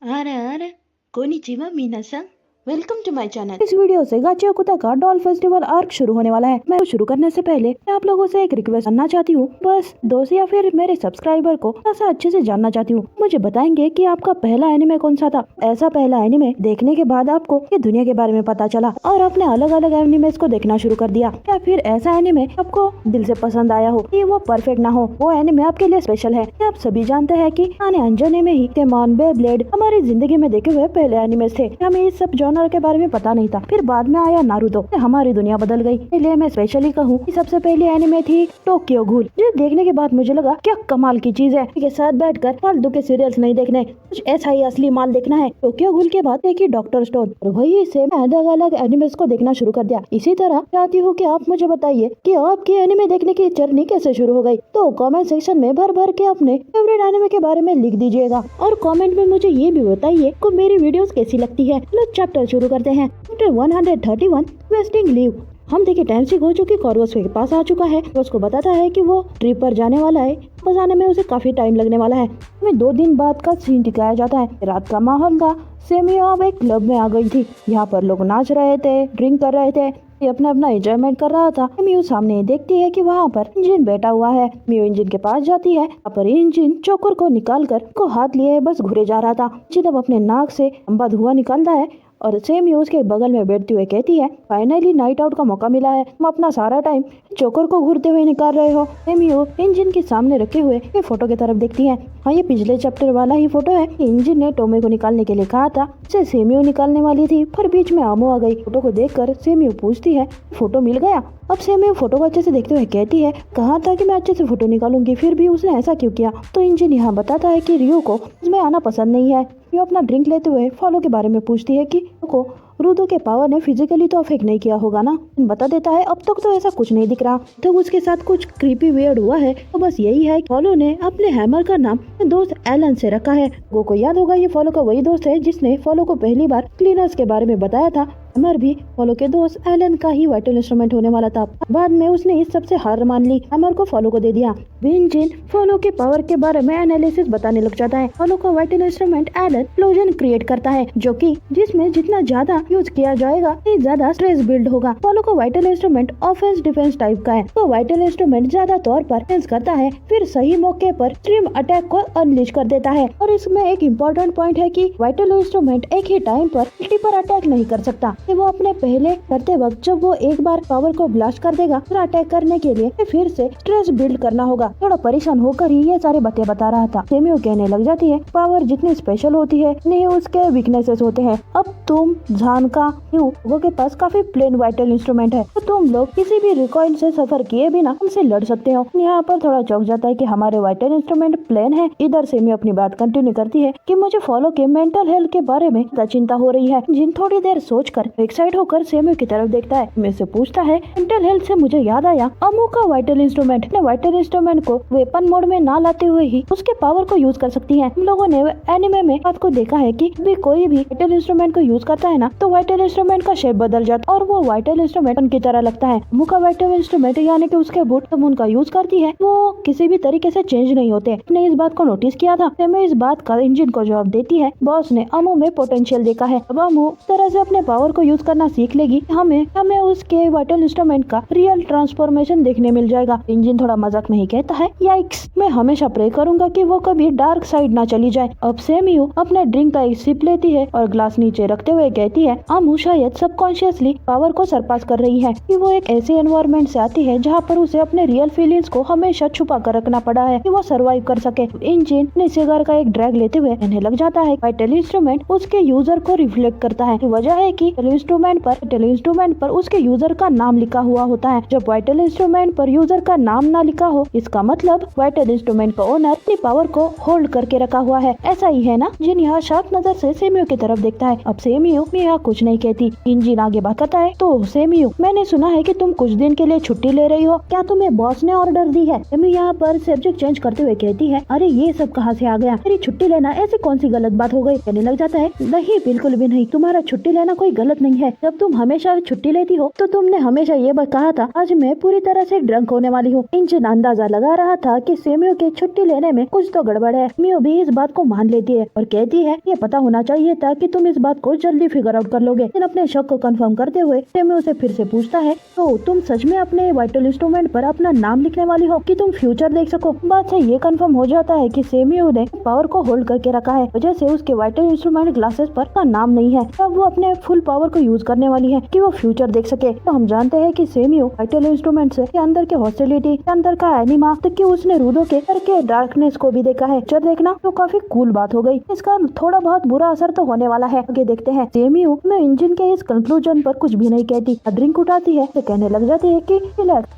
अरे कोनिचिवा मीना-san, वेलकम टू माय चैनल। इस वीडियो से गाचियो कुता का डॉल फेस्टिवल आर्क शुरू होने वाला है। मैं शुरू करने से पहले मैं आप लोगों से एक रिक्वेस्ट करना चाहती हूँ। बस दोस्त या फिर मेरे सब्सक्राइबर को ऐसा अच्छे से जानना चाहती हूँ। मुझे बताएंगे कि आपका पहला एनिमे कौन सा था। ऐसा पहला एनिमे देखने के बाद आपको ये दुनिया के बारे में पता चला और आपने अलग अलग एनिमेस को देखना शुरू कर दिया, या फिर ऐसा एनिमे आपको दिल से पसंद आया हो कि वो परफेक्ट ना हो, वो एनिमे आपके लिए स्पेशल है। आप सभी जानते हैं कि आने अनजाने में ही टेमॉन, बेब्लेड हमारी जिंदगी में देखे हुए पहले एनिमेस थे। हमें इस सब जॉनर के बारे में पता नहीं था। फिर बाद में आया नारुतो, हमारी दुनिया बदल गई। इसलिए मैं स्पेशली कहूँ कि सबसे पहली एनिमे थी टोक्यो घूल, जो देखने के बाद मुझे लगा क्या कमाल की चीज है। के साथ बैठकर फालतू के सीरियल्स नहीं देखने, कुछ ऐसा ही असली माल देखना है। टोक्यो घूल के बाद देखी डॉक्टर स्टोन, और वही से मैं अलग अलग एनिमेस को देखना शुरू कर दिया। इसी तरह चाहती हूँ कि आप मुझे बताइए कि आपकी एनिमे देखने की जर्नी कैसे शुरू हो गई। तो कमेंट सेक्शन में भर भर के अपने फेवरेट एनिमे के बारे में लिख दीजिएगा, और कमेंट में मुझे ये भी बताइए को मेरी वीडियोस कैसी लगती है। लो चैप्टर शुरू करते हैं। Chapter 131 wasting leave. हम देखिए टैंसी हो जो कि कॉर्वस के पास आ चुका है। वो उसको बताता है कि वो ट्रिप पर जाने वाला है, बस आने में उसे काफी टाइम लगने वाला है। हमें 2 दिन बाद का सीन दिखाया जाता है। रात का माहौल था। सेमियो अब एक क्लब में आ गई थी। यहाँ पर लोग नाच रहे थे, ड्रिंक कर रहे थे, ये अपना अपना एंजॉयमेंट कर रहा था। मियो सामने देखती है कि वहाँ पर इंजिन बैठा हुआ है। मियो इंजिन के पास जाती है। यहाँ पर इंजिन चोकर को निकाल कर को हाथ लिए बस घूरे जा रहा था। इंजिन अब अपने नाक से लंबा धुआं निकालता है और सेमियो उसके बगल में बैठते हुए कहती है, फाइनली नाइट आउट का मौका मिला है, तुम अपना सारा टाइम चोकर को घूरते हुए निकाल रहे हो। सेमियो इंजिन के सामने रखे हुए ये फोटो की तरफ देखती है। हाँ, ये पिछले चैप्टर वाला ही फोटो है। इंजिन ने टोमे को निकालने के लिए कहा था, उसे सेमियो निकालने वाली थी, पर बीच में आमो आ गई। फोटो को देखकर सेमियो पूछती है, फोटो मिल गया? अब सेमियो फोटो को अच्छे से देखते हुए कहती है, कहा था कि मैं अच्छे से फोटो निकालूंगी, फिर भी उसने ऐसा क्यों किया? तो इंजिन यहाँ बताता है कि रियो को उसमें आना पसंद नहीं है। रियो अपना ड्रिंक लेते हुए फॉलो के बारे में पूछती है कि को रुदो के पावर ने फिजिकली तो अफेक्ट नहीं किया होगा ना। बता देता है अब तक तो ऐसा कुछ नहीं दिख रहा। तो उसके साथ कुछ क्रीपी वियर्ड हुआ है, तो बस यही है फॉलो ने अपने हैमर का नाम दोस्त एलन से रखा है। वो को याद होगा ये फॉलो का वही दोस्त है जिसने फॉलो को पहली बार क्लीनर्स के बारे में बताया था। हैमर भी फॉलो के दोस्त एलन का ही वाइटल इंस्ट्रूमेंट होने वाला था। बाद में उसने इस सबसे हार मान ली, हैमर को फॉलो को दे दिया। इंजिन फॉलो के पावर के बारे में एनालिसिस बताने लग जाता है। फॉलो का वाइटल इंस्ट्रूमेंट एलन एक्सप्लोजन क्रिएट करता है, जो कि जिसमें जितना ज्यादा यूज किया जाएगा ज्यादा स्ट्रेस बिल्ड होगा। फॉलो का vital instrument offence defence type का है। तो वाइटल इंस्ट्रूमेंट ज्यादा तौर पर डिफेंस करता है, फिर सही मौके पर स्ट्रीम अटैक को अनलीश कर देता है। और इसमें एक इम्पोर्टेंट पॉइंट है कि वाइटल इंस्ट्रूमेंट एक ही टाइम पर मल्टीपल अटैक नहीं कर सकता। वो अपने पहले करते वक्त जब वो एक बार पावर को ब्लास्ट कर देगा, फिर अटैक करने के लिए फिर से स्ट्रेस बिल्ड करना होगा। थोड़ा परेशान होकर ही ये सारी बातें बता रहा था। सेमियो कहने लग जाती है, पावर जितनी स्पेशल होती है नहीं उसके वीकनेसेस होते हैं। अब तुम झानका लोगों के पास काफी प्लेन वाइटल इंस्ट्रूमेंट है, तो तुम लोग किसी भी रिकॉइल से सफर किए बिना हमसे लड़ सकते हो। यहाँ पर थोड़ा चौंक जाता है कि हमारे वाइटल इंस्ट्रूमेंट प्लेन है। इधर सेमियो अपनी बात कंटिन्यू करती है कि मुझे फॉलो के मेंटल हेल्थ के बारे में चिंता हो रही है। जिन थोड़ी देर सोचकर एक्साइट होकर सेमियो की तरफ देखता है। मैं से पूछता है, मेंटल हेल्थ से मुझे याद आया अमू का वाइटल इंस्ट्रूमेंट ने वाइटल इंस्ट्रूमेंट को वेपन मोड में ना लाते हुए ही उसके पावर को यूज कर सकती है। हम लोगों ने एनिमे में बात को देखा है कि भी कोई भी वाइटल इंस्ट्रूमेंट को यूज करता है ना, तो वाइटल इंस्ट्रूमेंट का शेप बदल जाता है और वो वाइटल इंस्ट्रूमेंट उनकी तरह लगता है। अमू का वाइटल इंस्ट्रूमेंट यानी कि उसके बूट तुम उनका यूज करती है, वो किसी भी तरीके से चेंज नहीं होते। अपने इस बात को नोटिस किया था। मैं इस बात का इंजन को जवाब देती है, बॉस ने अमू में पोटेंशियल देखा है। अब अमू इस तरह से अपने पावर को यूज करना सीख लेगी, हमें उसके वाइटल इंस्ट्रूमेंट का रियल ट्रांसफॉर्मेशन देखने मिल जाएगा। इंजन थोड़ा मजाक में ही कहता है, याइक्स, मैं हमेशा प्रे करूंगा कि वो कभी डार्क साइड ना चली जाए। अब सेमियो अपने ड्रिंक का एक सिप लेती है और ग्लास नीचे रखते हुए कहती है, अमू शायद सबकॉन्शियसली पावर को सरपास कर रही है कि वो एक ऐसे एनवायरनमेंट से आती है जहाँ पर उसे अपने रियल फीलिंग्स को हमेशा छुपा कर रखना पड़ा है कि वो सरवाइव कर सके। इंजन ने सिगार का एक ड्रैग लेते हुए कहने लग जाता है, वाइटल इंस्ट्रूमेंट उसके यूजर को रिफ्लेक्ट करता है। वजह है कि इंस्ट्रूमेंट पर उसके यूजर का नाम लिखा हुआ होता है। जब वाइटल इंस्ट्रूमेंट पर यूजर का नाम ना लिखा हो, इसका मतलब वाइटल इंस्ट्रूमेंट का ओनर अपनी पावर को होल्ड करके रखा हुआ है। ऐसा ही है ना? जिन यहाँ शार्प नजर से सेमियो की तरफ देखता है। अब सेमियो यहाँ कुछ नहीं कहती। इंजिन आगे बात करता है, तो सेमियो, मैंने सुना है कि तुम कुछ दिन के लिए छुट्टी ले रही हो, क्या तुम्हें बॉस ने ऑर्डर दी है? सेमियो यहाँ पर सब्जेक्ट चेंज करते हुए कहती है, अरे ये सब कहाँ से आ गया? मेरी छुट्टी लेना ऐसी कौन सी गलत बात हो गई? कहने लग जाता है, नहीं बिल्कुल भी नहीं, तुम्हारा छुट्टी लेना कोई गलत जरूरत नहीं है। जब तुम हमेशा छुट्टी लेती हो तो तुमने हमेशा ये कहा था आज मैं पूरी तरह से ड्रंक होने वाली हूँ। इंजन अंदाजा लगा रहा था कि सेमियो के छुट्टी लेने में कुछ तो गड़बड़ है। मियो भी इस बात को मान लेती है और कहती है ये पता होना चाहिए था कि तुम इस बात को जल्दी फिगर आउट कर लोगे। लेकिन अपने शक को कंफर्म करते हुए सेमियो से फिर से पूछता है तो तुम सच में अपने वाइटल इंस्ट्रूमेंट पर अपना नाम लिखने वाली हो कि तुम फ्यूचर देख सको। बात से ये कंफर्म हो जाता है कि सेमियो ने पावर को होल्ड करके रखा है, वजह से उसके वाइटल इंस्ट्रूमेंट ग्लासेस पर का नाम नहीं है। तब वो अपने फुल पावर को यूज करने वाली है कि वो फ्यूचर देख सके। तो हम जानते हैं कि सेमियो वाइटल इंस्ट्रूमेंट के अंदर के हॉस्टिलिटी के अंदर का एनिमा तक कि उसने रूदो के डार्कनेस को भी देखा है। जब देखना तो काफी कूल बात हो गई। इसका थोड़ा बहुत बुरा असर तो होने वाला है, आगे देखते हैं। सेमियो में इंजन के इस कंक्लूजन पर कुछ भी नहीं कहती। ड्रिंक उठाती है तो कहने लग जाती है कि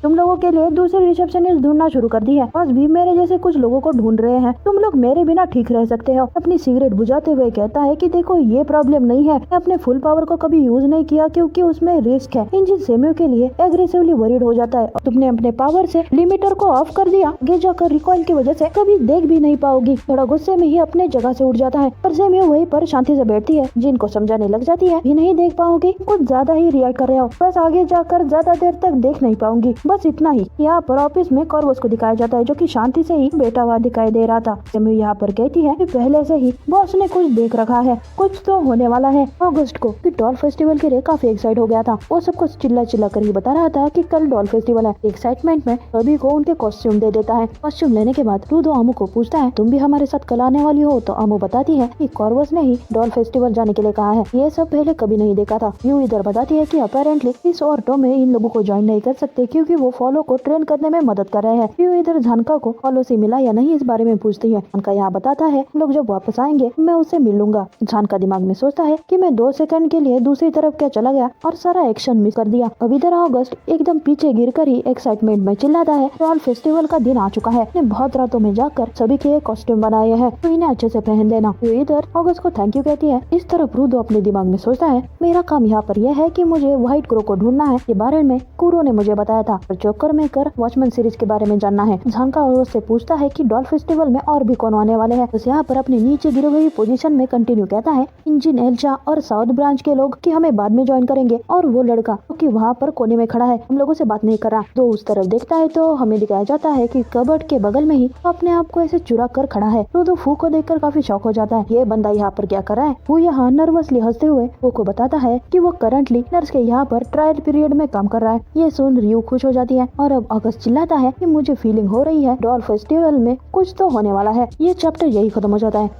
तुम लोगों के लिए दूसरे रिसेप्शनिस्ट ढूंढना शुरू कर दी है। बस भी मेरे जैसे कुछ लोगों को ढूंढ रहे हैं। तुम लोग मेरे बिना ठीक रह सकते हो। अपनी सिगरेट बुझाते हुए कहता है कि देखो ये प्रॉब्लम नहीं है, मैं अपने फुल पावर को कभी यूज नहीं किया क्योंकि उसमें रिस्क है। इंजन सेमियो के लिए एग्रेसिवली वरीड हो जाता है। तुमने अपने पावर से लिमिटर को ऑफ कर दिया, आगे जाकर रिकॉइल की वजह से कभी देख भी नहीं पाओगी। थोड़ा गुस्से में ही अपने जगह से उठ जाता है, पर सेमियो वहीं पर शांति से बैठती है। जिनको समझाने लग जाती है भी नहीं देख पाओगी, कुछ ज्यादा ही रिएक्ट कर रहे हो, बस आगे जाकर ज्यादा देर तक देख नहीं पाऊंगी, बस इतना ही। यहाँ पर ऑफिस में कॉर्वस को दिखाया जाता है जो कि शांति से ही बैठा हुआ दिखाई दे रहा था। सेमियो यहाँ पर कहती है कि पहले से ही बॉस ने कुछ देख रखा है, कुछ तो होने वाला है। अगस्त को डॉल फेस्टिवल के लिए काफी एक्साइट हो गया था। वो सबको चिल्ला चिल्ला कर ही बता रहा था कि कल डॉल फेस्टिवल है। एक्साइटमेंट में सभी को उनके कॉस्ट्यूम दे देता है। कॉस्ट्यूम लेने के बाद रूदो आमू को पूछता है तुम भी हमारे साथ कल आने वाली हो, तो आमू बताती है कि कॉर्वस ने ही डॉल फेस्टिवल जाने के लिए कहा है। ये सब पहले कभी नहीं देखा था। यू इधर बताती है कि अपेरेंटली इस ऑटो में इन लोगों को ज्वाइन नहीं कर सकते क्योंकि वो फॉलो को ट्रेन करने में मदद कर रहे हैं। यू इधर झानका को फॉलो से मिला या नहीं इस बारे में पूछती है। झानका यहाँ बताता है लोग जब वापस आएंगे मैं उससे मिल लूंगा। झानका दिमाग में सोचता है कि मैं 2 सेकंड के लिए दूसरी तरफ क्या चला गया और सारा एक्शन मिस कर दिया। अब इधर अगस्त एकदम पीछे गिरकर ही एक्साइटमेंट में चिल्लाता है डॉल फेस्टिवल का दिन आ चुका है। मैंने बहुत रातों में जाकर सभी के कॉस्ट्यूम बनाए हैं, तो इन्हें अच्छे से पहन देना। तो इधर अगस्त को थैंक यू कहती है। इस तरफ रूदो अपने दिमाग में सोचता है मेरा काम यहाँ पर यह है कि मुझे व्हाइट क्रो को ढूंढना है। ये बारे में कुरो ने मुझे बताया था और जोकर मेकर वॉचमैन सीरीज के बारे में जानना है। झानका अगस्त से पूछता है कि डॉल फेस्टिवल में और भी कौन आने वाले हैं। तो यहाँ पर अपने नीचे गिरी हुई पोजीशन में कंटिन्यू कहता है इंजन एल्चा और साउथ ब्रांच के लोग कि हमें बाद में ज्वाइन करेंगे, और वो लड़का कि वहाँ पर कोने में खड़ा है हम लोगों से बात नहीं कर रहा। तो उस तरफ देखता है तो हमें दिखाया जाता है कि कबर्ड के बगल में ही अपने आप को ऐसे चुरा कर खड़ा है। तो फू को देखकर काफी शौक हो जाता है, ये बंदा यहाँ पर क्या कर रहा है। वो यहाँ नर्वसली हंसते हुए फू को बताता है कि वो करंटली नर्स के यहाँ पर ट्रायल पीरियड में काम कर रहा है। ये सुन रियू खुश हो जाती है और अब अगस्त चिल्लाता है कि मुझे फीलिंग हो रही है डॉल फेस्टिवल में कुछ तो होने वाला है। ये चैप्टर यही खत्म हो जाता है।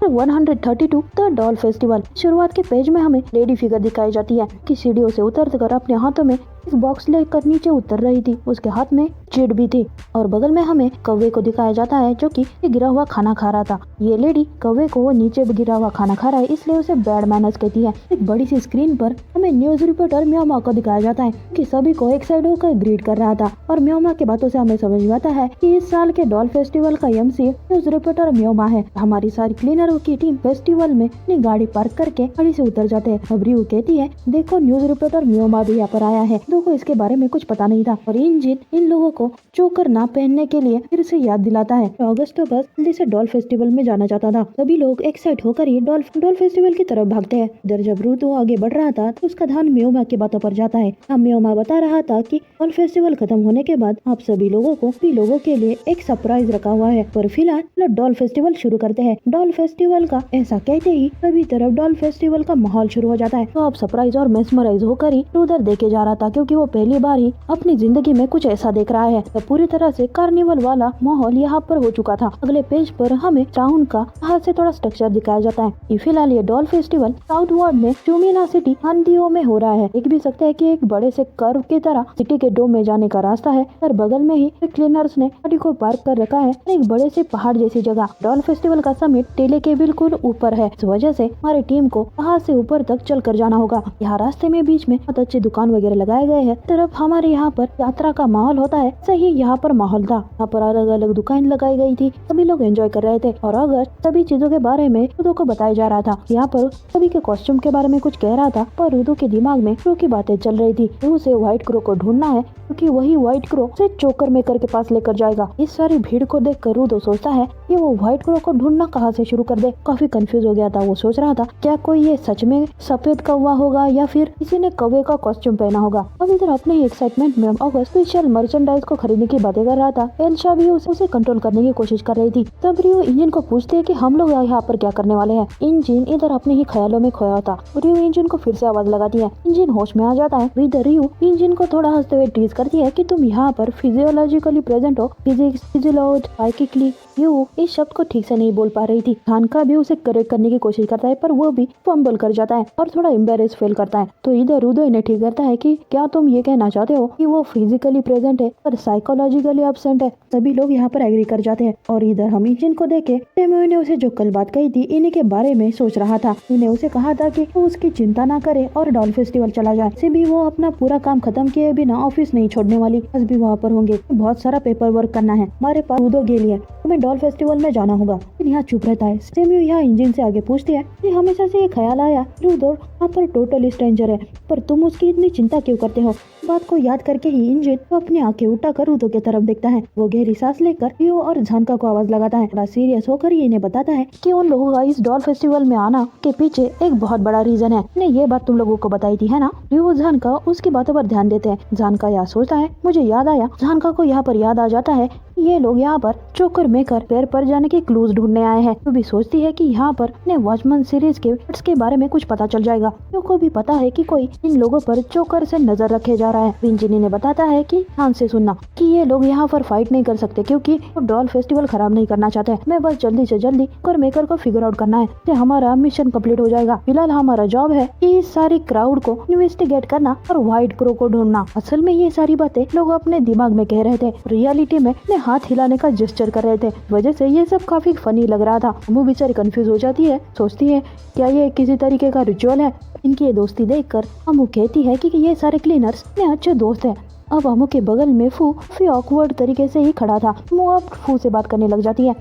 132 द डॉल फेस्टिवल। शुरुआत के पेज में हमें लेडी फिगर दिखाई जाती है कि सीढ़ियों से उतरकर अपने हाथों में एक बॉक्स लेकर नीचे उतर रही थी। उसके हाथ में चिट भी थी और बगल में हमें कौवे को दिखाया जाता है जो कि गिरा हुआ खाना खा रहा था। ये लेडी कौवे को वो नीचे गिरा हुआ खाना खा रहा है इसलिए उसे बैड मैनर्स कहती है। एक बड़ी सी स्क्रीन पर हमें न्यूज रिपोर्टर म्योमा को दिखाया जाता है कि सभी को एक साइड होकर ग्रीट कर रहा था और म्योमा के बातों से हमें समझ में आता है कि इस साल के डॉल फेस्टिवल का एमसी न्यूज रिपोर्टर म्योमा है। हमारी सारी क्लीनरों की टीम फेस्टिवल में अपनी गाड़ी पार्क करके गाड़ी से उतर जाते हैं। अब रियू कहती है देखो न्यूज रिपोर्टर म्योमा भी यहाँ पर आया है। को इसके बारे में कुछ पता नहीं था और इंजन इन लोगों को चोकर ना पहनने के लिए फिर से याद दिलाता है। अगस्त तो बस जल्दी से डॉल फेस्टिवल में जाना चाहता था। सभी लोग एक्साइट होकर ही डॉल फेस्टिवल की तरफ भागते हैं। इधर जब रूदो आगे बढ़ रहा था तो उसका ध्यान म्योमा की बातों पर जाता है। अब म्योमा बता रहा था कि डॉल फेस्टिवल खत्म होने के बाद आप सभी लोगों के लिए एक सरप्राइज रखा हुआ है। पर फिलहाल डॉल फेस्टिवल शुरू करते हैं। डॉल फेस्टिवल का ऐसा कहते ही सभी तरफ डॉल फेस्टिवल का माहौल शुरू हो जाता है। तो अब सरप्राइज और मेस्मराइज होकर ही उधर देखे जा रहा था क्योंकि वो पहली बार ही अपनी जिंदगी में कुछ ऐसा देख रहा है। तो पूरी तरह से कार्निवल वाला माहौल यहाँ पर हो चुका था। अगले पेज पर हमें टाउन का बाहर से थोड़ा स्ट्रक्चर दिखाया जाता है। फिलहाल ये डॉल फेस्टिवल साउथ वार्ड में चुमिना सिटी हांडियो में हो रहा है। देख भी सकते हैं कि एक बड़े से कर्व की तरह सिटी के डोम में जाने का रास्ता है और बगल में ही क्लीनर्स ने गाड़ी को पार्क कर रखा है। एक बड़े से पहाड़ जैसी जगह। डॉल फेस्टिवल का समिट टेले के बिल्कुल ऊपर है। इस वजह से हमारी टीम को वहाँ से ऊपर तक चल कर जाना होगा। यहाँ रास्ते में बीच में बहुत अच्छी दुकान वगैरह लगाए गए हैं। तरफ हमारे यहाँ पर यात्रा का माहौल होता है, सही यहाँ पर माहौल था। यहाँ पर अलग अलग दुकान लगाई गई थी। सभी लोग एंजॉय कर रहे थे और अगर सभी चीजों के बारे में रुदो को बताया जा रहा था। यहाँ पर सभी के कॉस्ट्यूम के बारे में कुछ कह रहा था पर रुदो के दिमाग में क्रो की बातें चल रही थी। उसे व्हाइट क्रो को ढूंढना है क्योंकि वही व्हाइट क्रो से चोकर मेकर के पास लेकर जाएगा। इस सारी भीड़ को देख कर रूडो सोचता है कि वो व्हाइट क्रो को ढूंढना कहाँ से शुरू कर दे। काफी कंफ्यूज हो गया था। वो सोच रहा था क्या कोई ये सच में सफेद कौवा होगा या फिर किसी ने कौवे का कॉस्ट्यूम पहना होगा। अब इधर अपने ही एक्साइटमेंट में ऑगस्ट स्पेशल मर्चेंडाइज को खरीदने की बातें कर रहा था। एल्शा भी उसे कंट्रोल करने की कोशिश कर रही थी। तब रियो इंजन को पूछती है कि हम लोग यहाँ पर क्या करने वाले हैं। इंजन इधर अपने ही ख्यालों में खोया था। रियो इंजन को फिर से आवाज लगाती है। इंजन होश में आ जाता है। इधर रियो इंजन को थोड़ा हंसते हुए टीज करती है कि तुम यहाँ पर फिजियोलॉजिकली प्रेजेंट हो। फिजिक्स, फिजियोलॉज, साइकिकली। यू इस शब्द को ठीक से नहीं बोल पा रही थी। खानका भी उसे करेक्ट करने की कोशिश करता है पर वो भी फंबल कर जाता है और थोड़ा एम्बेरेस फील करता है। तो इधर रुदो इन्हें ठीक करता है कि क्या तुम ये कहना चाहते हो कि वो फिजिकली प्रेजेंट है पर साइकोलॉजिकली एब्सेंट है। सभी लोग यहाँ पर एग्री कर जाते हैं। और इधर हम इंजन को देखे टेमो ने उसे जो कल बात कही थी इन्हीं के बारे में सोच रहा था। इन्हें उसे कहा था कि वो उसकी चिंता ना करे और डॉल फेस्टिवल चला जाए। से भी वो अपना पूरा काम खत्म किए बिना ऑफिस नहीं छोड़ने वाली। आज भी वहाँ पर होंगे। बहुत सारा पेपर वर्क करना है। हमारे पास रुदो के लिए हमें डॉल फेस्टिवल में जाना होगा। यहाँ चुप रहता है। सेम्यू यहाँ इंजन से आगे पूछती है कि हमेशा से ये ख्याल आया रुदो यहाँ पर टोटल स्ट्रेंजर है पर तुम उसकी इतनी चिंता क्यों करते हो। बात को याद करके ही इंजन अपनी आंखें उठाकर रुदो की तरफ देखता है। वो गहरी सांस लेकर रियो और झानका को आवाज लगाता है। बड़ा सीरियस होकर ये इन्हें बताता है कि उन लोगों का इस डॉल फेस्टिवल में आना के पीछे एक बहुत बड़ा रीजन है। ने ये बात तुम लोगों को बताई थी है ना। रियो झानका उसकी बातों पर ध्यान देते हैं। झानका यहाँ सोचता है मुझे याद आया। झानका को यहाँ पर याद आ जाता है ये लोग यहाँ पर चोकर मेकर पैर पर जाने के क्लूज ढूंढने आए हैं। तो भी सोचती है कि यहाँ पर ने वॉचमैन सीरीज के बारे में कुछ पता चल जाएगा। तो को भी पता है कि कोई इन लोगों पर चोकर से नजर रखे जा रहा है। इंजीनी ने बताता है कि ध्यान से सुनना कि ये लोग यहाँ पर फाइट नहीं कर सकते क्योंकि वो डॉल फेस्टिवल खराब नहीं करना चाहते। मैं बस जल्दी से जल्दी चोकर मेकर को फिगर आउट करना है तो हमारा मिशन कंप्लीट हो जाएगा। फिलहाल हमारा जॉब है कि इस सारी क्राउड को इन्वेस्टिगेट करना और व्हाइट क्रो को ढूंढना। असल में ये सारी बातें लोग अपने दिमाग में कह रहे थे। रियलिटी में हाथ हिलाने का जेस्चर कर रहे थे। वजह से ये सब काफी फनी लग रहा था। वो बेचारी कंफ्यूज हो जाती है। सोचती है क्या ये किसी तरीके का रिचुअल है। इनकी ये दोस्ती देखकर अमू कहती है कि ये सारे क्लीनर्स ने अच्छे दोस्त हैं। अब अमू के बगल में फू ऑकवर्ड तरीके से ही खड़ा था। अमू अब फू से बात करने लग जाती है।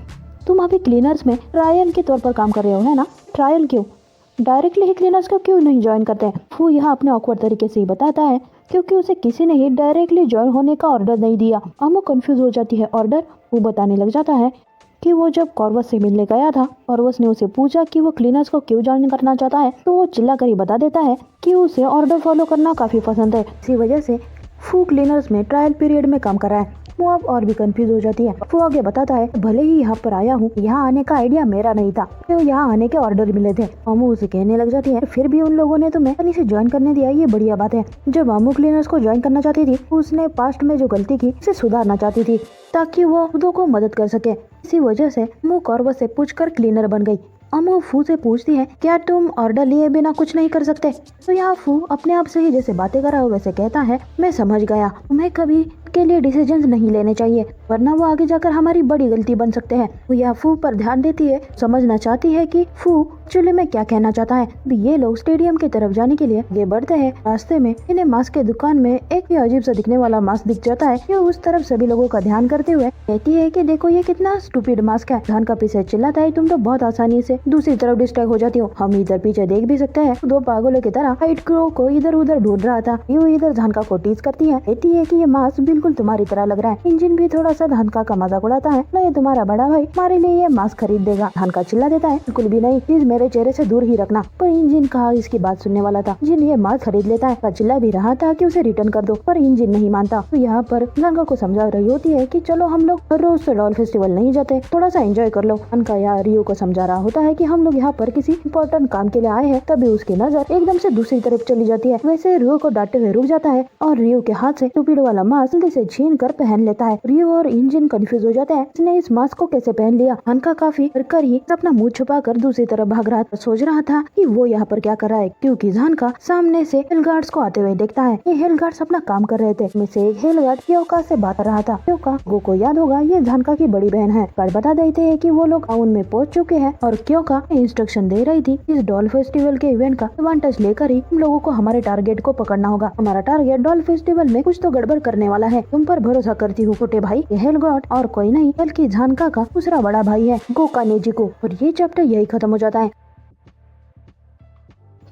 तुम अभी क्लीनर्स में ट्रायल के तौर पर काम कर रहे हो है ना। ट्रायल क्यों, डायरेक्टली ही क्लीनर्स को क्यों नहीं ज्वाइन करते। फू यहाँ अपने ऑकवर्ड तरीके से ही बताता है क्योंकि उसे किसी ने ही डायरेक्टली ज्वाइन होने का ऑर्डर नहीं दिया। अमू कंफ्यूज हो जाती है। ऑर्डर? वो बताने लग जाता है कि वो जब कॉर्वस से मिलने गया था, कॉर्वस ने उसे पूछा कि वो क्लीनर्स को क्यों ज्वाइन करना चाहता है तो वो चिल्ला कर ही बता देता है कि उसे ऑर्डर फॉलो करना काफी पसंद है। इसी वजह से फू क्लीनर्स में ट्रायल पीरियड में काम कर रहा है। वो अब और भी कंफ्यूज हो जाती है। वो आगे बताता है भले ही यहाँ पर आया हूँ, यहाँ आने का आइडिया मेरा नहीं था, तो यहाँ आने के ऑर्डर मिले थे। अमू उसे कहने लग जाती है फिर भी उन लोगों ने तुम्हें से ज्वाइन करने दिया, ये बढ़िया बात है। जब अमू क्लीनर्स को ज्वाइन करना चाहती थी उसने पास्ट में जो गलती की उसे सुधारना चाहती थी ताकि वो खुदों को मदद कर सके। इसी वजह से अमू कॉर्वस से पूछकर क्लीनर बन गई। अमू फू से पूछती है क्या तुम ऑर्डर लिए बिना कुछ नहीं कर सकते। तो यहाँ फू अपने आप से ही जैसे बातें कर रहा हो वैसे कहता है मैं समझ गया, तुम्हें कभी के लिए डिसीजंस नहीं लेने चाहिए वरना वो आगे जाकर हमारी बड़ी गलती बन सकते हैं। वो यहाँ फू पर ध्यान देती है। समझना चाहती है कि फू एक्चुअली में क्या कहना चाहता है। ये लोग स्टेडियम की तरफ जाने के लिए आगे बढ़ते हैं। रास्ते में इन्हें मास्क के दुकान में एक अजीब सा दिखने वाला मास्क दिख जाता है। ये उस तरफ सभी लोगों का ध्यान करते हुए कहती है कि देखो ये कितना स्टूपिड मास्क है। ध्यान का पीछे चिल्लाता है तुम तो बहुत आसानी से दूसरी तरफ डिस्ट्रैक्ट हो जाती हो, हम इधर पीछे देख भी सकते हैं। दो पागलों की तरह व्हाइट क्रो को इधर उधर ढूंढ रहा था। यू इधर झानका को टीज करती है, कहती है कि ये मास्क बिल्कुल तुम्हारी तरह लग रहा है। इंजन भी थोड़ा सा झानका का मजाक उड़ाता है, ये तुम्हारा बड़ा भाई हमारे लिए ये मास्क खरीद देगा। झानका चिल्ला देता है बिल्कुल भी नहीं, प्लीज मेरे चेहरे से दूर ही रखना। पर इंजन कहा इसकी बात सुनने वाला था। इंजन ये मास्क खरीद लेता है। चिल्ला भी रहा था कि उसे रिटर्न कर दो पर इंजन नहीं मानता। तो यहाँ पर झानका को समझा रही होती है कि चलो हम लोग हर रोज डॉल फेस्टिवल नहीं जाते, थोड़ा सा एंजॉय कर लो। झानका यहाँ रियो को समझा रहा होता है कि हम लोग यहाँ पर किसी इंपॉर्टेंट काम के लिए आए हैं। तभी उसकी नजर एकदम से दूसरी तरफ चली जाती है। वैसे रियो को डांटते हुए रुक जाता है और रियो के हाथ से स्टूपिड वाला मास्क जल्दी से छीन कर पहन लेता है। रियो और इंजन कंफ्यूज हो जाते हैं, इसने इस मास्क को कैसे पहन लिया। झानका काफी कर ही अपना मुंह छुपा कर दूसरी तरफ भाग रहा था। सोच रहा था कि वो यहाँ पर क्या कर रहा है क्योंकि झानका सामने से हिल गार्ड्स को आते हुए देखता है। ये हिल गार्ड्स अपना काम कर रहे थे। इसमें से एक हिल गार्ड क्योका से बात कर रहा था। क्योका को याद होगा ये झानका की बड़ी बहन है। गार्ड बता देते हैं कि वो लोग टाउन में पहुंच चुके हैं और क्योका इंस्ट्रक्शन दे रही थी इस डॉल फेस्टिवल के इवेंट का एडवांटेज लेकर ही हम लोगों को हमारे टारगेट को पकड़ना होगा। हमारा टारगेट डॉल फेस्टिवल में कुछ तो गड़बड़ करने वाला है। तुम पर भरोसा करती हूँ छोटे भाई। ये हिल गार्ड और कोई नहीं बल्कि झानका का दूसरा बड़ा भाई है गोका नेजिको। और ये चैप्टर यही खत्म हो जाता है।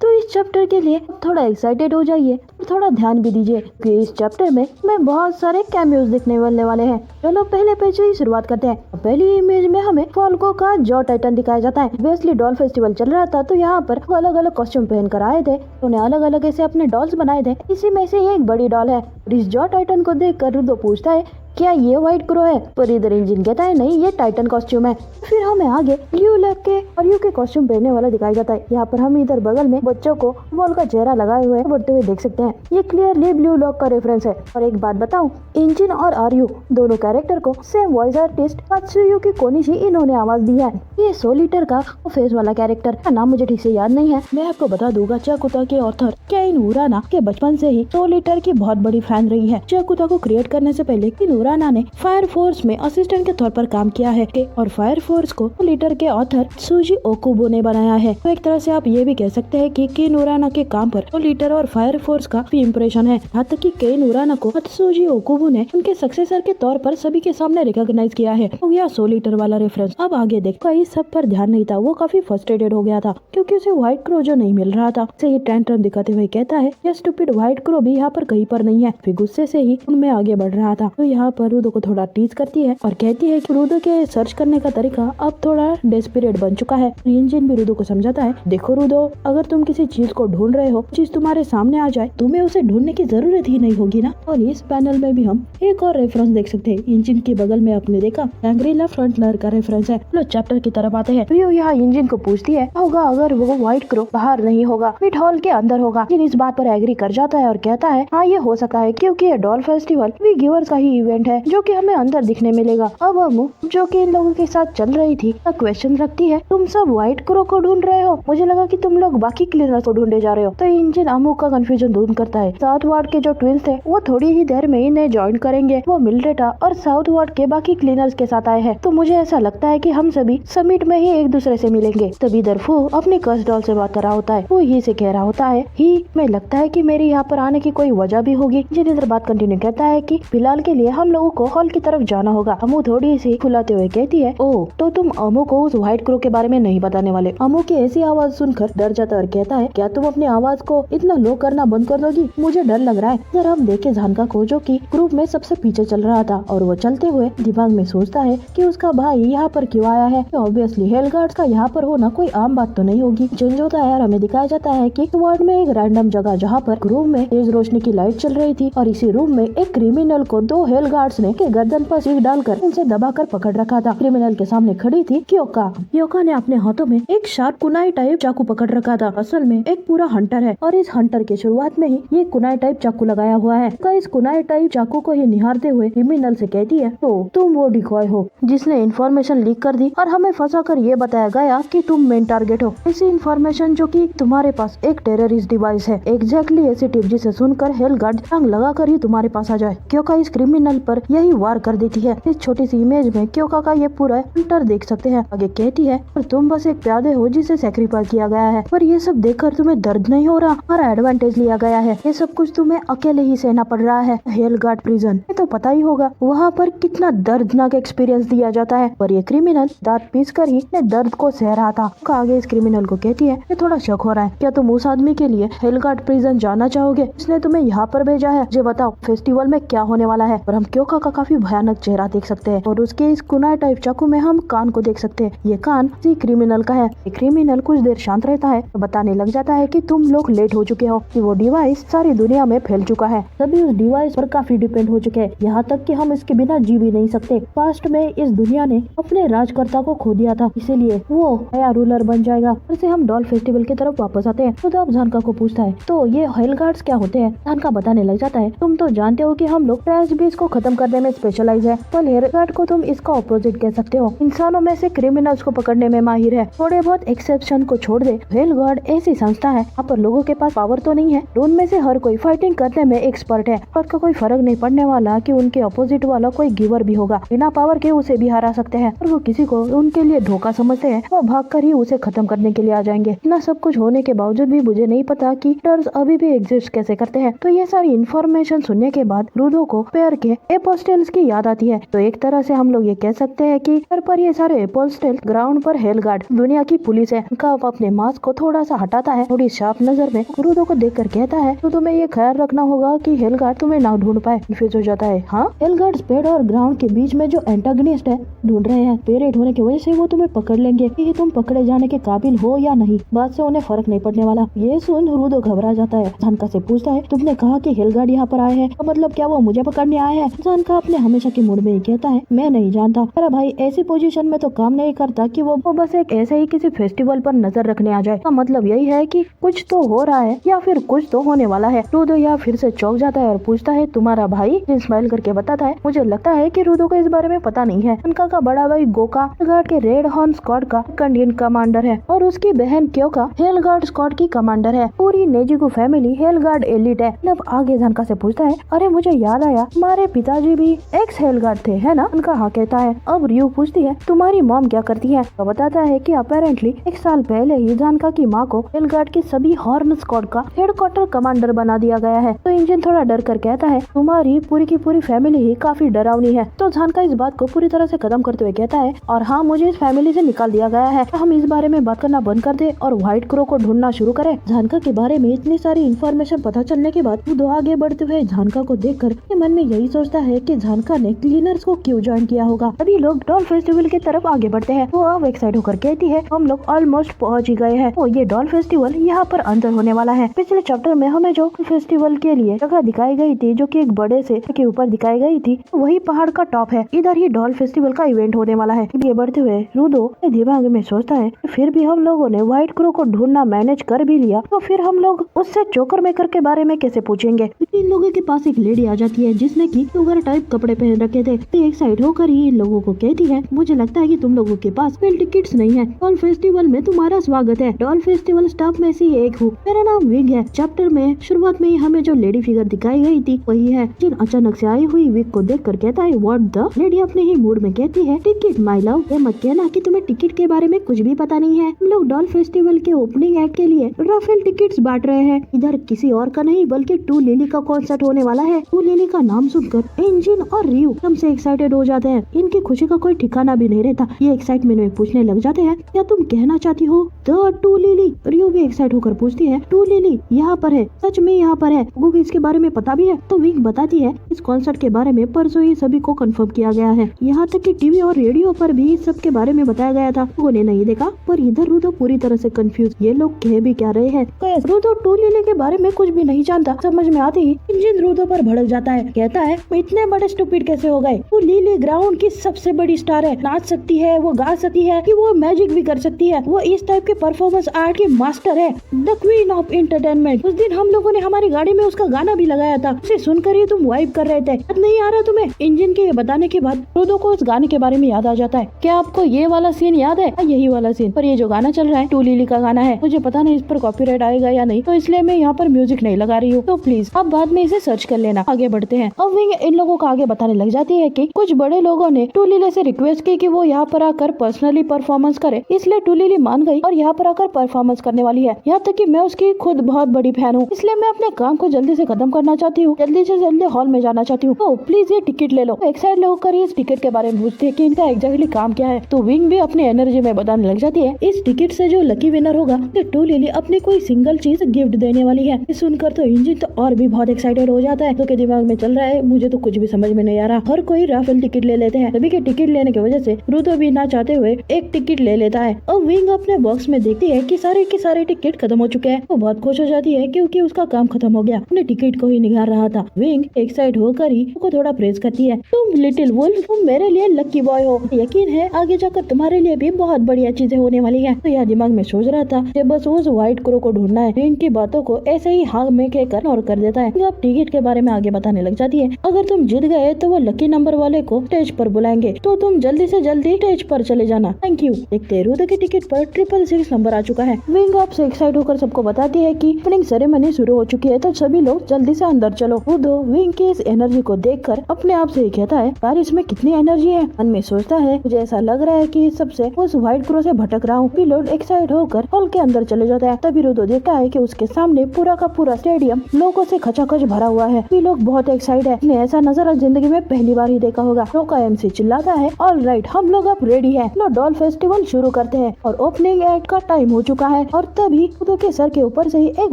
तो इस चैप्टर के लिए थोड़ा एक्साइटेड हो जाइए और थोड़ा ध्यान भी दीजिए कि इस चैप्टर में बहुत सारे कैमियोज दिखने वाले हैं। चलो पहले पेज से ही शुरुआत करते हैं। पहली इमेज में हमें फाल्को का जॉ टाइटन दिखाया जाता है। वेस्ली डॉल फेस्टिवल चल रहा था तो यहाँ पर वो अलग अलग कॉस्ट्यूम पहन कर आए थे, उन्हें अलग अलग ऐसे अपने डॉल्स बनाए थे। इसी में से एक बड़ी डॉल है। इस जॉ टाइटन को देख कर रुडो पूछता है क्या ये व्हाइट क्रो है, पर इधर इंजन कहता है नहीं ये टाइटन कॉस्ट्यूम है। फिर हमें आगे ल्यू लैब के और यू के कॉस्ट्यूम पहनने वाला दिखाया जाता है। यहाँ पर हम इधर बगल में बच्चों को बॉल का चेहरा लगाए हुए बढ़ते हुए देख सकते हैं। ये क्लियरली ब्लू लॉक का रेफरेंस है। और एक बात बताऊं, इंजन और आर्यू दोनों कैरेक्टर को सेम वॉइस आर्टिस्ट कात्सुयुकी कोनिशी इन्होंने आवाज दी है। ये सोलिटर का फेस वाला कैरेक्टर का नाम मुझे ठीक से याद नहीं है। मैं आपको बता दूंगा चाकुता के ऑथर केइन उराना के बचपन से ही सोलिटर की बहुत बड़ी फैन रही है। चाकुता को क्रिएट करने से पहले केइन उराना ने फायर फोर्स में असिस्टेंट के तौर पर काम किया है और फायर फोर्स को सोलिटर के ऑथर सुजी ओकुबो ने बनाया है। तो एक तरह से आप ये भी कह सकते हैं कि केइन उराना के काम पर सोलिटर और फायर फोर्स का भी इम्प्रेशन है। यहाँ तक कि केइन उराना को सुजी ओकुबो ने उनके सक्सेसर के तौर पर सभी के सामने रिकॉग्नाइज किया है। तो यह सोलिटर वाला रेफरेंस। अब आगे देखो, इस सब पर ध्यान नहीं था। वो काफी फ्रस्ट्रेटेड हो गया था क्योंकि उसे व्हाइट क्रो जो नहीं मिल रहा था। उसे ही टेंट्रम दिखाते हुए कहता है ये स्टूपिड व्हाइट क्रो भी यहाँ पर कहीं पर नहीं है। फिर गुस्से से ही उनमें आगे बढ़ रहा था। तो यहाँ पर रुदो को थोड़ा टीज करती है और कहती है कि रुदो के सर्च करने का तरीका अब थोड़ा डेस्परेट बन चुका है। इंजन भी रुदो को समझाता है देखो रुदो, अगर तुम किसी चीज को ढूंढ रहे हो, चीज तुम्हारे सामने आ जाए, तुम्हें उसे ढूंढने की जरूरत ही नहीं होगी ना। और इस पैनल में भी हम एक और रेफरेंस देख सकते हैं। इंजन के बगल में आपने देखा एंग्रीला फ्रंटनर का रेफरेंस है। लो चैप्टर की तरफ आते हैं। तो यहाँ इंजन को पूछती है होगा अगर वो व्हाइट क्रो बाहर नहीं होगा, मिड हॉल के अंदर होगा। इंजन इस बात पर एग्री कर जाता है और कहता है हाँ ये हो सकता है क्योंकि ये डॉल फेस्टिवल वी गिवर्स का ही इवेंट है जो कि हमें अंदर दिखने मिलेगा। अब हम जो कि इन लोगों के साथ चल रही थी क्वेश्चन रखती है तुम सब व्हाइट क्रो को ढूंढ रहे हो, मुझे लगा कि तुम लोग बाकी क्लीनर्स को ढूंढे जा रहे हो। तो इंजन अमू का कंफ्यूजन दूर करता है। साउथ वार्ड के जो ट्विंस थे वो थोड़ी ही देर में इन्हें ज्वाइन करेंगे। वो मिल्ड्रेटा और साउथ वार्ड के बाकी क्लीनर्स के साथ आए हैं। तो मुझे ऐसा लगता है कि हम सभी समिट में ही एक दूसरे से मिलेंगे। तभी दरफू अपनी कस डॉल से बात कर रहा होता है। वो ही से कह रहा होता है ही मैं लगता है कि मेरी यहाँ पर आने की कोई वजह भी होगी। जिन इधर बात कंटिन्यू कहता है कि फिलहाल के लिए हम लोगों को हॉल की तरफ जाना होगा। अमू थोड़ी सी फुलाते हुए कहती है ओ तो तुम अमू को उस व्हाइट क्रो के बारे में नहीं बताने वाले। अमू की ऐसी आवाज सुनकर डर जाता है और कहता है क्या तुम अपनी आवाज को इतना लो करना बंद कर दोगी, मुझे डर लग रहा है। जरा हम देखे झानका को जो कि ग्रुप में सबसे पीछे चल रहा था और वो चलते हुए दिमाग में सोचता है कि उसका भाई यहाँ पर क्यों आया है। ऑब्वियसली हेलगार्ड्स का यहाँ पर होना कोई आम बात तो नहीं होगी। झुंझुता है और हमें दिखाया जाता है कि वार्ड में एक रैंडम जगह जहाँ पर रूम में तेज रोशनी की लाइट चल रही थी और इसी रूम में एक क्रिमिनल को दो हेलगार्ड्स ने के गर्दन पर सीट डालकर उनसे दबाकर पकड़ रखा था। क्रिमिनल के सामने खड़ी थी क्योका। क्योका ने अपने हाथों में एक शार्प कुनाई टाइप चाकू पकड़ रखा था। असल में एक पूरा हंटर है और इस हंटर के शुरुआत में ही ये कुनाई टाइप चाकू लगाया हुआ है। तो इस कुनाई टाइप चाकू को ही निहारते हुए क्रिमिनल से कहती है तो तुम वो डिकॉय हो जिसने इन्फॉर्मेशन लीक कर दी और हमें फंसा कर ये बताया गया कि तुम मेन टारगेट हो। इसी इन्फॉर्मेशन जो कि तुम्हारे पास एक टेररिस्ट डिवाइस है, एग्जैक्टली ऐसी टिप जिसे सुनकर हेलगार्ड टांग लगा कर ही तुम्हारे पास आ जाए। क्योका इस क्रिमिनल पर यही वार कर देती है। इस छोटी सी इमेज में क्योका का ये पूरा हंटर देख सकते हैं। आगे कहती है पर तुम बस एक प्यादे हो जिसे सैक्रिफाइस किया गया है, पर ये सब देखकर तुम्हें दर्द नहीं हो रहा और एडवांटेज लिया गया है। ये सब कुछ तुम्हें अकेले ही सहना पड़ रहा है। हेलगार्ड प्रिजन ये तो पता ही होगा वहाँ पर कितना दर्दनाक एक्सपीरियंस दिया जाता है, पर ये क्रिमिनल दांत पीस कर ही दर्द को सह रहा था। आगे इस क्रिमिनल को कहती है ये थोड़ा शक हो रहा है, क्या तुम उस आदमी के लिए हेलगार्ड प्रिजन जाना चाहोगे जिसने तुम्हें यहाँ पर भेजा है? मुझे बताओ फेस्टिवल में क्या होने वाला है। और हम क्योका का काफी भयानक चेहरा देख सकते हैं और उसके इस कुनाई टाइप चाकू में हम कान को देख सकते हैं। ये कान इसी क्रिमिनल का है। क्रिमिनल कुछ देर शांत रहता है तो बताने लग जाता है कि तुम लोग लेट हो चुके हो, कि वो डिवाइस सारी दुनिया में फैल चुका है। सभी उस डिवाइस पर काफी डिपेंड हो चुके हैं, यहाँ तक कि हम इसके बिना जी भी नहीं सकते। पास्ट में इस दुनिया ने अपने राजकर्ता को खो दिया था, इसीलिए वो नया रूलर बन जाएगा। फिर हम डॉल फेस्टिवल की तरफ वापस आते हैं। तो अब झानका को पूछता है तो ये हेलगार्ड्स क्या होते हैं? झानका बताने लग जाता है तुम तो जानते हो कि हम लोग ट्रैश बीस को खत्म करने में स्पेशलाइज है, तो हेलगार्ड को तुम इसका ऑपोजिट कह सकते हो। इंसानों में से क्रिमिनल्स को पकड़ने में माहिर है, थोड़े बहुत एक्सेप्शन को छोड़ दे। हेलगार्ड ऐसी संस्था है यहाँ पर लोगों के पास पावर तो नहीं है, उनमें से हर कोई फाइटिंग करने में एक्सपर्ट है, पर का कोई फर्क नहीं पड़ने वाला कि उनके अपोजिट वाला कोई गिवर भी होगा। बिना पावर के उसे भी हरा सकते हैं और वो किसी को उनके लिए धोखा समझते हैं वो भाग कर ही उसे खत्म करने के लिए आ जाएंगे। इतना सब कुछ होने के बावजूद भी मुझे नहीं पता कि टर्स अभी भी एग्जिस्ट कैसे करते हैं। तो ये सारी इन्फॉर्मेशन सुनने के बाद रुदो को पेयर के एपोस्टल्स की याद आती है। तो एक तरह से हम लोग ये कह सकते हैं कि घर पर ये सारे एपोस्टल ग्राउंड पर हेलगार्ड दुनिया की पुलिस है। उनका अपने मास्क को थोड़ा सा हटाता है, थोड़ी शार्प नजर में रूदो को देखकर कहता है तो तुम्हें ये ख्याल रखना होगा कि हेलगार्ड तुम्हें ना ढूंढ पाए। कंफ्यूज हो जाता है। हाँ, हेलगार्ड पेड़ और ग्राउंड के बीच में जो एंटागनिस्ट है ढूंढ रहे हैं। पेरेड होने की वजह से वो तुम्हें पकड़ लेंगे कि तुम पकड़े जाने के काबिल हो या नहीं। बात से उन्हें फर्क नहीं पड़ने वाला। ये सुन रूदो घबरा जाता है। जानका से पूछता है तुमने कहा कि हेलगार्ड यहाँ पर आए हैं, तो मतलब क्या वो मुझे पकड़ने आए हैं? जानका अपने हमेशा के मूड में ही कहता है मैं नहीं जानता। मेरा भाई ऐसी पोजीशन में तो काम नहीं करता कि वो बस एक ऐसे ही किसी फेस्टिवल पर नजर रखने आ जाए। मतलब यही है कि कुछ तो हो रहा है या फिर कुछ तो होने वाला है। रूदो यहाँ फिर से चौंक जाता है और पूछता है तुम्हारा भाई? स्माइल करके बताता है मुझे लगता है कि रूदो को इस बारे में पता नहीं है। उनका का बड़ा भाई गोका हेलगार्ड के रेड हॉर्न स्क्वाड का इंडियन कमांडर है और उसकी बहन क्योका हेलगार्ड स्क्वाड की कमांडर है। पूरी नेजिको फैमिली हेलगार्ड एलिट है। अब आगे जानका से पूछता है अरे मुझे याद आया हमारे पिताजी भी एक्स हेलगार्ड थे है ना? उनका हाँ कहता है। अब रियू पूछती है तुम्हारी मॉम क्या करती है? तो बताता है कि अपेरेंटली 1 साल पहले ही जानका की माँ को हेलगार्ड के सभी हॉर्न स्क्वाड का हेडक्वार्टर कमांडर बना दिया गया है। तो इंजन थोड़ा डर कर कहता है तुम्हारी पूरी की पूरी फैमिली ही काफी डरावनी है। तो जानका इस बात को पूरी तरह से खत्म करते हुए कहता है और हाँ मुझे इस फैमिली से निकाल दिया गया है। तो हम इस बारे में बात करना बंद कर दे और व्हाइट क्रो को ढूंढना शुरू करें। जानका के बारे में इतनी सारी इन्फॉर्मेशन पता चलने के बाद वो आगे बढ़ते हुए जानका को देखकर मन में यही सोचता है कि जानका ने क्लीनर्स को क्यों ज्वाइन किया होगा। अभी लोग डॉल फेस्टिवल की तरफ आगे बढ़ते हैं। वो अब एक्साइट होकर कहती है हम लोग ऑलमोस्ट पहुंच ही गए हैं। तो ये डॉल फेस्टिवल यहाँ पर अंदर होने वाला है। पिछले चैप्टर में हमें जो फेस्टिवल के लिए जगह दिखाई गई थी जो कि एक बड़े से के ऊपर दिखाई गई थी, वही पहाड़ का टॉप है। इधर ही डॉल फेस्टिवल का इवेंट होने वाला है। आगे बढ़ते हुए रूदो दिमाग में सोचता है फिर भी हम लोगों ने व्हाइट क्रो को ढूंढना मैनेज कर भी लिया तो फिर हम लोग उससे जोकर मेकर के बारे में कैसे पूछेंगे? इन लोगों के पास एक लेडी आ जाती है जिसने की सुगर टाइप कपड़े पहन रखे थे। तो एक साइड होकर ही इन लोगों को कहती है मुझे लगता है कि तुम लोगों के पास वेल टिकट्स नहीं है। डॉल फेस्टिवल में तुम्हारा स्वागत है। डॉल फेस्टिवल स्टाफ में से एक हूँ। मेरा नाम विग है। चैप्टर में शुरुआत में ही हमें जो लेडी फिगर दिखाई गई थी वही है। जिन अचानक से आई हुई विग को देखकर कहता है व्हाट द? लेडी अपने ही मूड में कहती है टिकट माय लव। ये मत कहना कि तुम्हें टिकट के बारे में कुछ भी पता नहीं है। हम लोग डॉल फेस्टिवल के ओपनिंग एक्ट के लिए राफेल टिकट्स बांट रहे हैं। इधर किसी और का नहीं बल्कि टू लिली का कॉन्सर्ट होने वाला है। टू लिली का नाम सुनकर इंजन और रियू एकदम से एक्साइटेड हो जाते हैं। इनकी खुशी का कोई ठिकाना भी नहीं रहता। ये एक्साइटमेंट में पूछने लग जाते हैं क्या तुम कहना चाहती हो द टू लिली? रियू भी एक्साइट होकर पूछती है टू लिली यहाँ पर है? सच में यहाँ पर है? क्योंकि इसके बारे में पता भी है। तो विंग बताती है इस कॉन्सर्ट के बारे में परसों ही सभी को कंफर्म किया गया है। यहाँ तक कि टीवी और रेडियो पर भी इस सब के बारे में बताया गया था। उन्हें नहीं देखा। पर इधर रूदो पूरी तरह से कंफ्यूज। ये लोग कह भी क्या रहे हैं? रूदो टू लिली के बारे में कुछ भी नहीं जानता। समझ में आते ही इंजन रूदो पर भड़क जाता है। कहता है इतने बड़े स्टूपिड कैसे हो गए? वो लिली ग्राउंड की सबसे बड़ी स्टार है। नाच सकती है, वो गा सकती है, कि वो मैजिक भी कर सकती है। वो इस टाइप के परफॉर्मेंस आर्ट की मास्टर है, द क्वीन ऑफ एंटरटेनमेंट। उस दिन हम लोगों ने हमारी गाड़ी में उसका गाना भी लगाया था। उसे सुनकर ही तुम वाइब कर रहे थे। याद नहीं आ रहा तुम्हें? इंजन के बताने के बाद रूदो को उस गाने के बारे में याद आ जाता है। क्या आपको ये वाला सीन याद है? यही वाला सीन। पर ये जो गाना चल रहा है टू लिली का गाना है। मुझे पता नहीं इस पर कॉपीराइट आएगा या नहीं, तो इसलिए मैं यहाँ पर म्यूजिक नहीं लगा रही हूँ। तो प्लीज आप बाद में इसे सर्च कर लेना। आगे बढ़ते हैं। अब विंग इन लोगों को आगे बताने लग जाती है कि कुछ बड़े लोगों ने टू लिली से रिक्वेस्ट की कि वो यहाँ पर आकर पर्सनली परफॉर्मेंस करे। इसलिए टू लिली मान गई और यहाँ पर आकर परफॉर्मेंस करने वाली है। यहाँ तक कि मैं उसकी खुद बहुत बड़ी फैन हूँ। इसलिए मैं अपने काम को जल्दी से खत्म करना चाहती हूँ। जल्दी से जल्दी हॉल में जाना चाहती हूँ। तो प्लीज ये टिकट ले लो। एक्साइट होकर इस टिकट के बारे में पूछते हैं कि इनका एग्जैक्टली काम क्या है। तो विंग भी अपनी एनर्जी में बताने लग जाती है इस टिकट से जो लकी विनर होगा तो टू लिली अपनी कोई सिंगल चीज गिफ्ट देने वाली है। सुनकर तो इंजन तो और भी बहुत एक्साइटेड हो जाता है। तो के दिमाग में चल रहा है मुझे तो कुछ भी समझ में नहीं आ रहा। हर कोई राफेल टिकट ले लेते हैं। सभी के टिकट लेने की वजह से रूदो भी ना चाहते हुए एक टिकट ले लेता है। और विंग अपने बॉक्स में देखती है कि सारे के सारे टिकट खत्म हो चुके हैं। वो बहुत खुश हो जाती है क्योंकि उसका काम खत्म हो गया। अपने टिकट को ही निगार रहा था। विंग एक्साइट होकर ही उसको थोड़ा प्रेज करती है। तुम लिटिल वुल्फ, तुम मेरे लिए लकी बॉय हो। यकीन है आगे जाकर तुम्हारे लिए भी बहुत बढ़िया चीजें होने वाली है। तो यह दिमाग में सोच रहा था कि बस उस व्हाइट क्रो को ढूंढना है। विंग की बातों को ऐसे ही हाँ में कहकर और कर देता है। अब टिकट के बारे में आगे बताने लग जाती है। अगर तुम जीत गए तो वो लकी नंबर वाले को स्टेज पर बुलाएंगे, तो तुम जल्दी से जल्दी स्टेज पर चले जाना। Thank you. देखते रूदो की टिकट टिकट पर 666 नंबर आ चुका है। विंग ऑफ से एक्साइट होकर सबको बताती है कि ओपनिंग सेरेमनी शुरू हो चुकी है, तो सभी लोग जल्दी से अंदर चलो। रुदो विंग की इस एनर्जी को देखकर अपने आप से ही कहता है, यार इसमें कितनी एनर्जी है। मन में सोचता है, मुझे ऐसा लग रहा है कि सबसे उस व्हाइट क्रो से भटक रहा हूँ। पिलोड एक्साइट होकर हॉल के अंदर चले जाता है। तभी रुदो देखता है कि उसके सामने पूरा का पूरा स्टेडियम लोगों से खचाखच भरा हुआ है। भी लोग बहुत एक्साइटेड है। उसने ऐसा नजारा जिंदगी में पहली बार ही देखा होगा। शो का एमसी चिल्लाता है, ऑल राइट, हम लोग अब रेडी है, लो डॉल फेस्टिवल शुरू करते हैं। और ओपनिंग एक्ट का टाइम हो चुका है। और तभी रुदो के सर के ऊपर से ही एक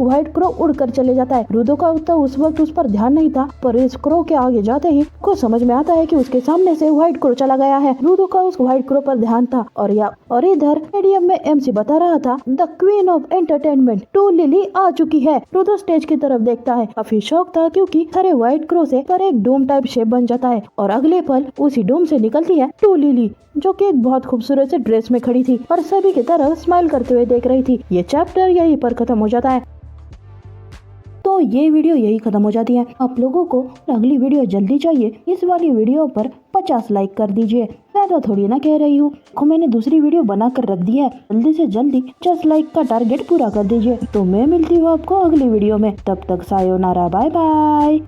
व्हाइट क्रो उड़कर चले जाता है। रुदो का तो उस वक्त उस पर ध्यान नहीं था, पर इस क्रो के आगे जाते ही को समझ में आता है कि उसके सामने से व्हाइट क्रो चला गया है। रुदो का उस व्हाइट क्रो पर ध्यान था। और इधर स्टेडियम में एमसी बता रहा था, द क्वीन ऑफ एंटरटेनमेंट टू लिली आ चुकी है। रुदो स्टेज की तरफ देखता है, काफी शौक था क्योंकि सारे व्हाइट क्रो से पर एक डोम टाइप शेप बन जाता है। और अगले पल उसी डोम से निकलती है टू लिली, जो कि एक बहुत खूबसूरत से ड्रेस में खड़ी थी और सभी की तरफ स्माइल करते हुए देख रही थी। ये चैप्टर यहीं पर खत्म हो जाता है। तो ये वीडियो यही खत्म हो जाती है। आप लोगों को अगली वीडियो जल्दी चाहिए, इस वाली वीडियो पर 50 लाइक कर दीजिए। मैं तो थोड़ी ना कह रही हूँ, मैंने दूसरी वीडियो बना कर रख दी है। जल्दी से जल्दी 50 लाइक का टारगेट पूरा कर दीजिए। तो मैं मिलती हूँ आपको अगली वीडियो में, तब तक सायोनारा, बाय बाय।